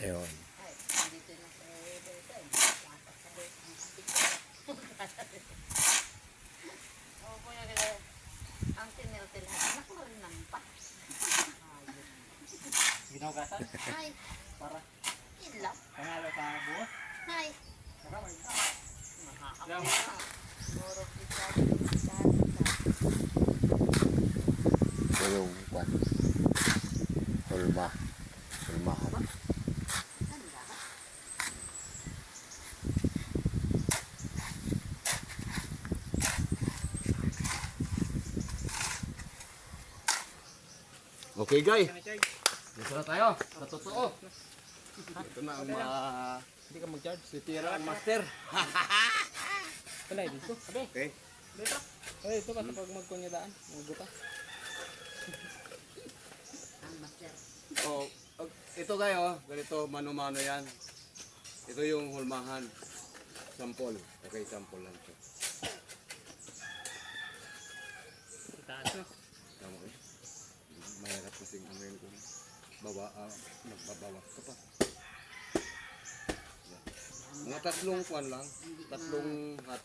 Ayun. Ay, dito na sa dito. Oo po yung ang tinil-tilhan. Nakuha lang pa. Ginugasan? Ay, Para ilaw. panalo sa buhos? Ay, Makamay ka. makakapit na. Puro kita. Ito yung kwan. Hulma. Hulmahan. Handa. Okay, guys. Dito na tayo. Sa totoo. Ito na ang Hindi ka mag-charge. si Tira ang master. Wala, dito. Sabi. Okay. Dito. Ay, ito kasi pag magkunyadaan. Maguta. Ang master. Oh, ito kayo, ganito mano-mano yan. Ito yung hulmahan. Sample. Okay, sample lang ito. Itaas no. Tama ko. Mahirap kasing ano yun kung magbabawas ka pa. Yan. Mga tatlong kwan lang. Tatlong hot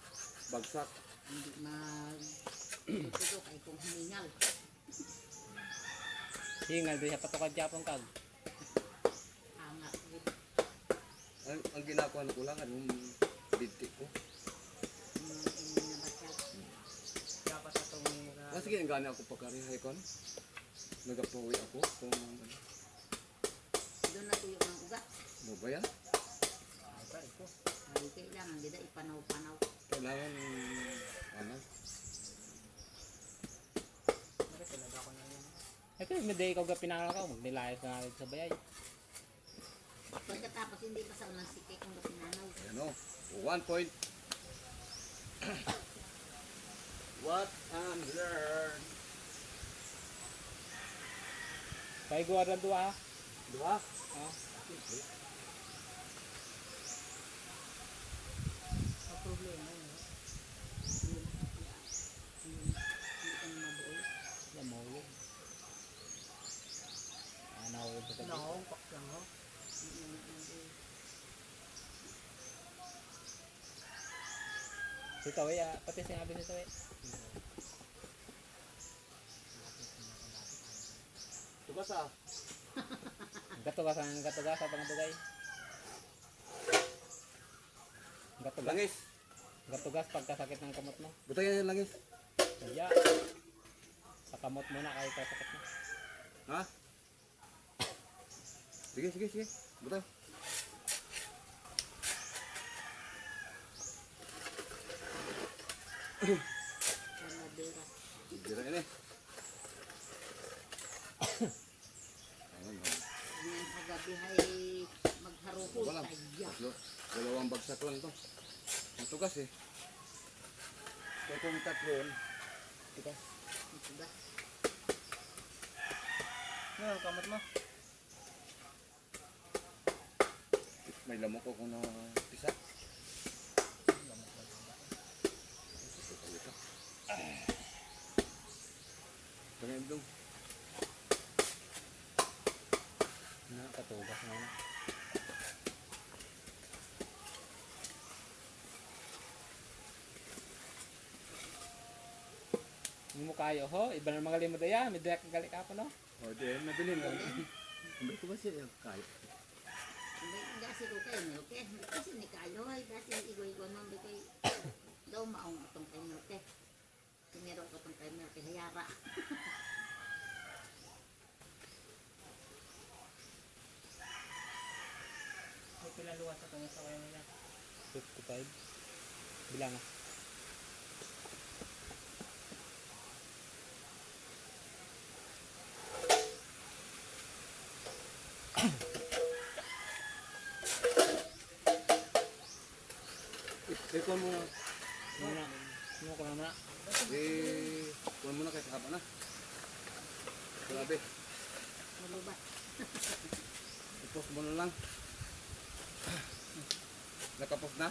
bagsak. Hindi mag-tutudok ay kung hiningal. Hingal, di siya patukad Japon kag. Hanga. Ang ginagawa ko lang, anong bintik ko. Dapat sa itong mga... Sige, ang gani ako pagkarihay ko. Nagapawi ako kung Doon na tuyo ng ugat. ano ba yan? Ay, pa, ito. Ay, kailangan din ipanaw-panaw. Kailangan, ano? Bakit talaga ako na yan? Ito, may day ikaw ka pinangal ka. Magnilayas na natin sa bayay. Pagkatapos hindi pa sa unang sikik kung pinanaw. Ano? 1 point. What and learn. Paiguar lang doon ha. Dua? Oh. Ang problema yun. Hindi ka mabuo. Yan mo yun. Nahulog sa tabi. Paklang ho. Si Taway, pati sinabi si Taway. Tugas ah. Gatugas sa pangdugay. Gatugas. Langis. Gatugas pagkasakit ng kamot mo. Butay yan yung langis. Kaya, sa kamot mo na kahit kasakit mo. Ha? Sige, sige, sige. Butay. Madera. Bira yan eh. Ayun, Ngayon sa gabi ay magharuhol. Wala. Kaya. Dalawang bagsak lang ito. Ang tugas eh. Kaya kung tatlon, tugas. Ito ba? Ano ang kamot mo? May lamok ako na pisa. Pagkain dong. Katugas na. Yung mukha yo ho, iba na mga limod ya, may direct gali ka po no. O di, nabili na. Hindi ko ba siya kahit? Hindi kasi ko kayo nyo, okay? Kasi ni kayo ay kasi igoy-igo nun, di kayo daw maong itong kayo nyo, okay? Sinero ko itong kayo nyo, kay Hayara. May pinaluwas sa kanya sa kaya nila. 55. Bilang ah. Kuha mo na. Muna. Ano ko na. Kuha mo na kahit haba na. Grabe. Malubat. I-post mo na lang. Nakapos na?